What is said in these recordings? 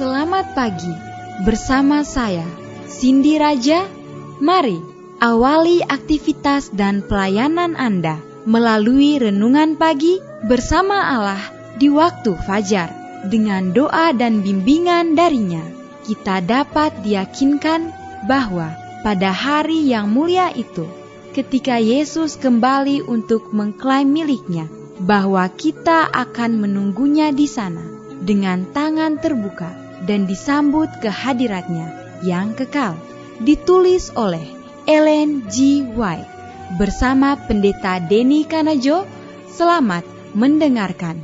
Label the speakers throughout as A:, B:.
A: Selamat pagi, bersama saya, Cindy Raja. Mari awali aktivitas dan pelayanan Anda melalui renungan pagi bersama Allah di waktu fajar. Dengan doa dan bimbingan darinya, kita dapat diyakinkan bahwa pada hari yang mulia itu, ketika Yesus kembali untuk mengklaim miliknya, bahwa kita akan menunggunya di sana dengan tangan terbuka dan disambut ke hadiratnya yang kekal. Ditulis oleh Ellen G. White bersama Pendeta Denny Kanajo. Selamat mendengarkan.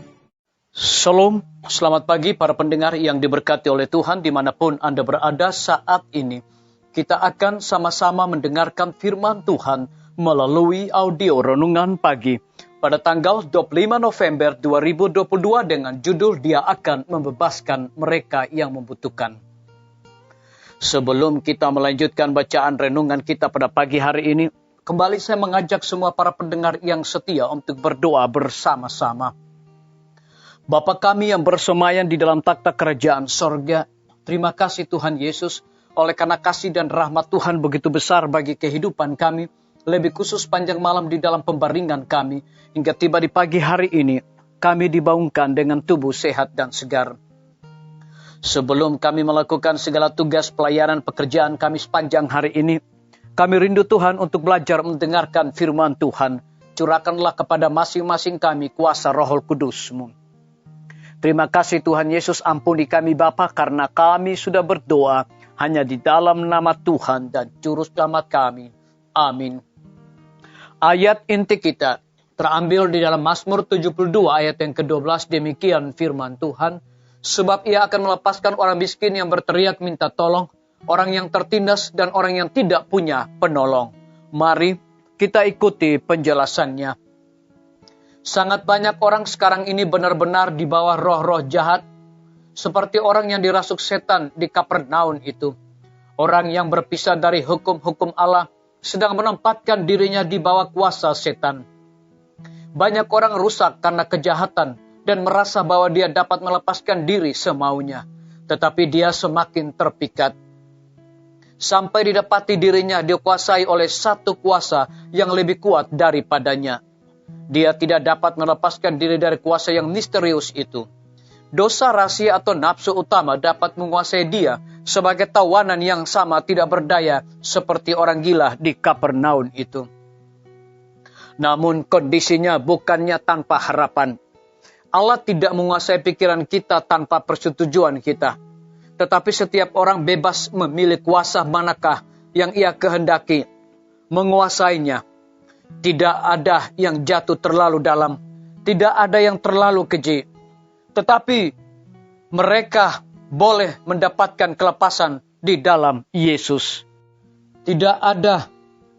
B: Shalom, selamat pagi para pendengar yang diberkati oleh Tuhan dimanapun Anda berada saat ini. Kita akan sama-sama mendengarkan firman Tuhan melalui audio renungan pagi pada tanggal 25 November 2022 dengan judul Dia akan membebaskan mereka yang membutuhkan. Sebelum kita melanjutkan bacaan renungan kita pada pagi hari ini, kembali saya mengajak semua para pendengar yang setia untuk berdoa bersama-sama. Bapa kami yang bersemayam di dalam takhta kerajaan sorga, terima kasih Tuhan Yesus, oleh karena kasih dan rahmat Tuhan begitu besar bagi kehidupan kami, lebih khusus panjang malam di dalam pembaringan kami, hingga tiba di pagi hari ini, kami dibangunkan dengan tubuh sehat dan segar. Sebelum kami melakukan segala tugas pelayanan pekerjaan kami sepanjang hari ini, kami rindu Tuhan untuk belajar mendengarkan firman Tuhan. Curahkanlah kepada masing-masing kami kuasa Roh Kudus-Mu. Terima kasih Tuhan Yesus, ampuni kami Bapa karena kami sudah berdoa hanya di dalam nama Tuhan dan Juru Selamat kami. Amin. Ayat inti kita terambil di dalam Mazmur 72 ayat yang ke-12, demikian firman Tuhan. Sebab ia akan melepaskan orang miskin yang berteriak minta tolong, orang yang tertindas dan orang yang tidak punya penolong. Mari kita ikuti penjelasannya. Sangat banyak orang sekarang ini benar-benar di bawah roh-roh jahat, seperti orang yang dirasuk setan di Kapernaum itu. Orang yang berpisah dari hukum-hukum Allah, sedang menempatkan dirinya di bawah kuasa setan. Banyak orang rusak karena kejahatan dan merasa bahwa dia dapat melepaskan diri semaunya. Tetapi dia semakin terpikat. Sampai didapati dirinya dikuasai oleh satu kuasa yang lebih kuat daripadanya. Dia tidak dapat melepaskan diri dari kuasa yang misterius itu. Dosa rahasia atau nafsu utama dapat menguasai dia sebagai tawanan yang sama tidak berdaya seperti orang gila di Kapernaum itu. Namun kondisinya bukannya tanpa harapan. Allah tidak menguasai pikiran kita tanpa persetujuan kita. Tetapi setiap orang bebas memilih kuasa manakah yang ia kehendaki menguasainya. Tidak ada yang jatuh terlalu dalam, tidak ada yang terlalu keji. Tetapi mereka boleh mendapatkan kelepasan di dalam Yesus. Tidak ada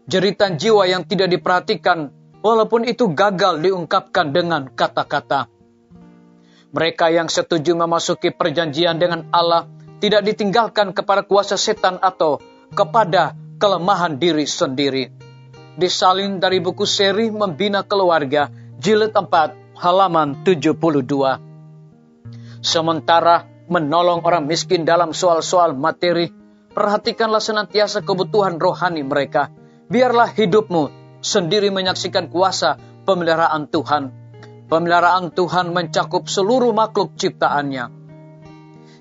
B: jeritan jiwa yang tidak diperhatikan, walaupun itu gagal diungkapkan dengan kata-kata. Mereka yang setuju memasuki perjanjian dengan Allah tidak ditinggalkan kepada kuasa setan atau kepada kelemahan diri sendiri. Disalin dari buku seri Membina Keluarga, jilid 4, halaman 72. Sementara menolong orang miskin dalam soal-soal materi, perhatikanlah senantiasa kebutuhan rohani mereka. Biarlah hidupmu sendiri menyaksikan kuasa pemeliharaan Tuhan. Pemeliharaan Tuhan mencakup seluruh makhluk ciptaannya.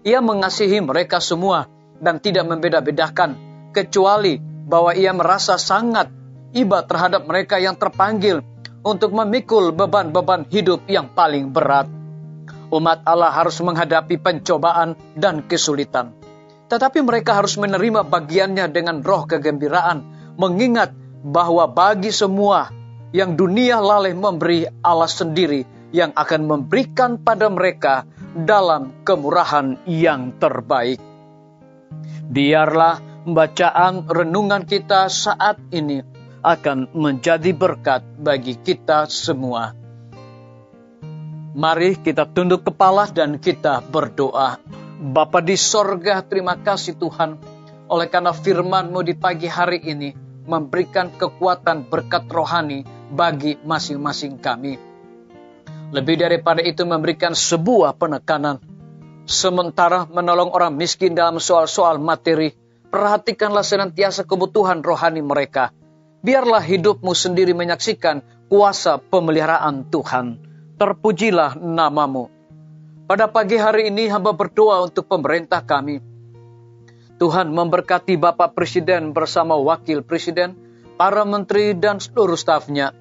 B: Ia mengasihi mereka semua dan tidak membeda-bedakan, kecuali bahwa ia merasa sangat iba terhadap mereka yang terpanggil untuk memikul beban-beban hidup yang paling berat. Umat Allah harus menghadapi pencobaan dan kesulitan. Tetapi mereka harus menerima bagiannya dengan roh kegembiraan, mengingat bahwa bagi semua yang dunia laleh memberi, Allah sendiri yang akan memberikan pada mereka dalam kemurahan yang terbaik. Biarlah bacaan renungan kita saat ini akan menjadi berkat bagi kita semua. Mari kita tunduk kepala dan kita berdoa. Bapa di sorga, terima kasih Tuhan, oleh karena firman-Mu di pagi hari ini memberikan kekuatan berkat rohani bagi masing-masing kami. Lebih daripada itu memberikan sebuah penekanan Sementara menolong orang miskin dalam soal-soal materi, perhatikanlah senantiasa kebutuhan rohani mereka. Biarlah hidupmu sendiri menyaksikan kuasa pemeliharaan Tuhan. Terpujilah namamu. Pada pagi hari ini hamba berdoa untuk pemerintah kami. Tuhan memberkati Bapak Presiden bersama Wakil Presiden, para menteri dan seluruh stafnya.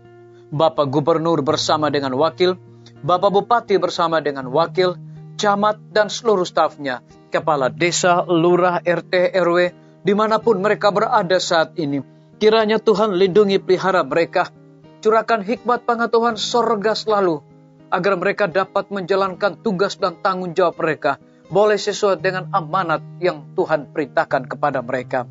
B: Bapak Gubernur bersama dengan wakil, Bapak Bupati bersama dengan wakil, camat dan seluruh stafnya, kepala desa, lurah, RT, RW, dimanapun mereka berada saat ini. Kiranya Tuhan lindungi pelihara mereka, curahkan hikmat pengetahuan sorga selalu, agar mereka dapat menjalankan tugas dan tanggung jawab mereka, boleh sesuai dengan amanat yang Tuhan perintahkan kepada mereka.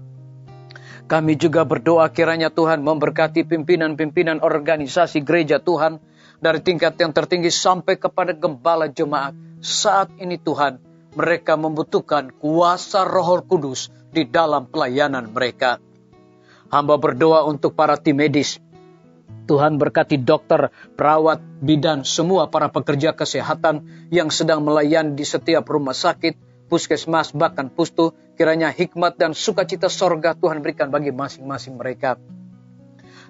B: Kami juga berdoa kiranya Tuhan memberkati pimpinan-pimpinan organisasi gereja Tuhan, dari tingkat yang tertinggi sampai kepada gembala jemaat. Saat ini Tuhan, mereka membutuhkan kuasa Roh Kudus di dalam pelayanan mereka. Hamba berdoa untuk para tim medis. Tuhan berkati dokter, perawat, bidan, semua para pekerja kesehatan yang sedang melayani di setiap rumah sakit, puskesmas, bahkan pustu. Kiranya hikmat dan sukacita sorga Tuhan berikan bagi masing-masing mereka.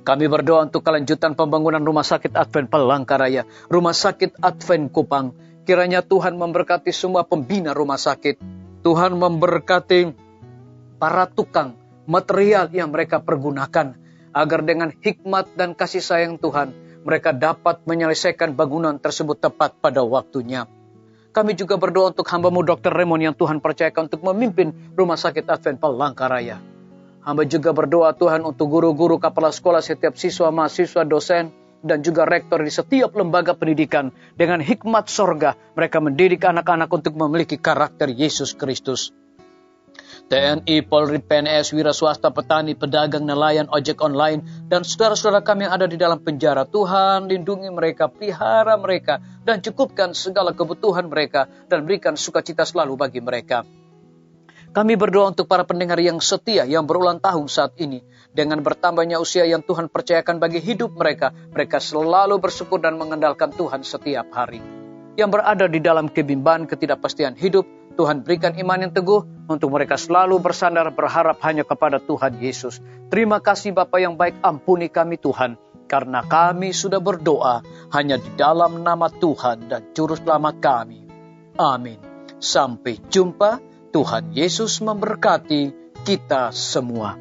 B: Kami berdoa untuk kelanjutan pembangunan Rumah Sakit Advent Palangkaraya, Rumah Sakit Advent Kupang. Kiranya Tuhan memberkati semua pembina rumah sakit. Tuhan memberkati para tukang material yang mereka pergunakan, agar dengan hikmat dan kasih sayang Tuhan, mereka dapat menyelesaikan bangunan tersebut tepat pada waktunya. Kami juga berdoa untuk hamba-Mu Dr. Raymond yang Tuhan percayakan untuk memimpin Rumah Sakit Advent Palangkaraya. Hamba juga berdoa Tuhan untuk guru-guru, kepala sekolah, setiap siswa, mahasiswa, dosen, dan juga rektor di setiap lembaga pendidikan. Dengan hikmat sorga, mereka mendidik anak-anak untuk memiliki karakter Yesus Kristus. TNI, Polri, PNS, wira swasta, petani, pedagang, nelayan, ojek online, dan saudara-saudara kami yang ada di dalam penjara. Tuhan lindungi mereka, pelihara mereka, dan cukupkan segala kebutuhan mereka, dan berikan sukacita selalu bagi mereka. Kami berdoa untuk para pendengar yang setia, yang berulang tahun saat ini. Dengan bertambahnya usia yang Tuhan percayakan bagi hidup mereka, mereka selalu bersyukur dan mengandalkan Tuhan setiap hari. Yang berada di dalam kebimbangan, ketidakpastian hidup, Tuhan berikan iman yang teguh untuk mereka selalu bersandar berharap hanya kepada Tuhan Yesus. Terima kasih Bapa yang baik, ampuni kami Tuhan, karena kami sudah berdoa hanya di dalam nama Tuhan dan Juru Selamat kami. Amin. Sampai jumpa. Tuhan Yesus memberkati kita semua.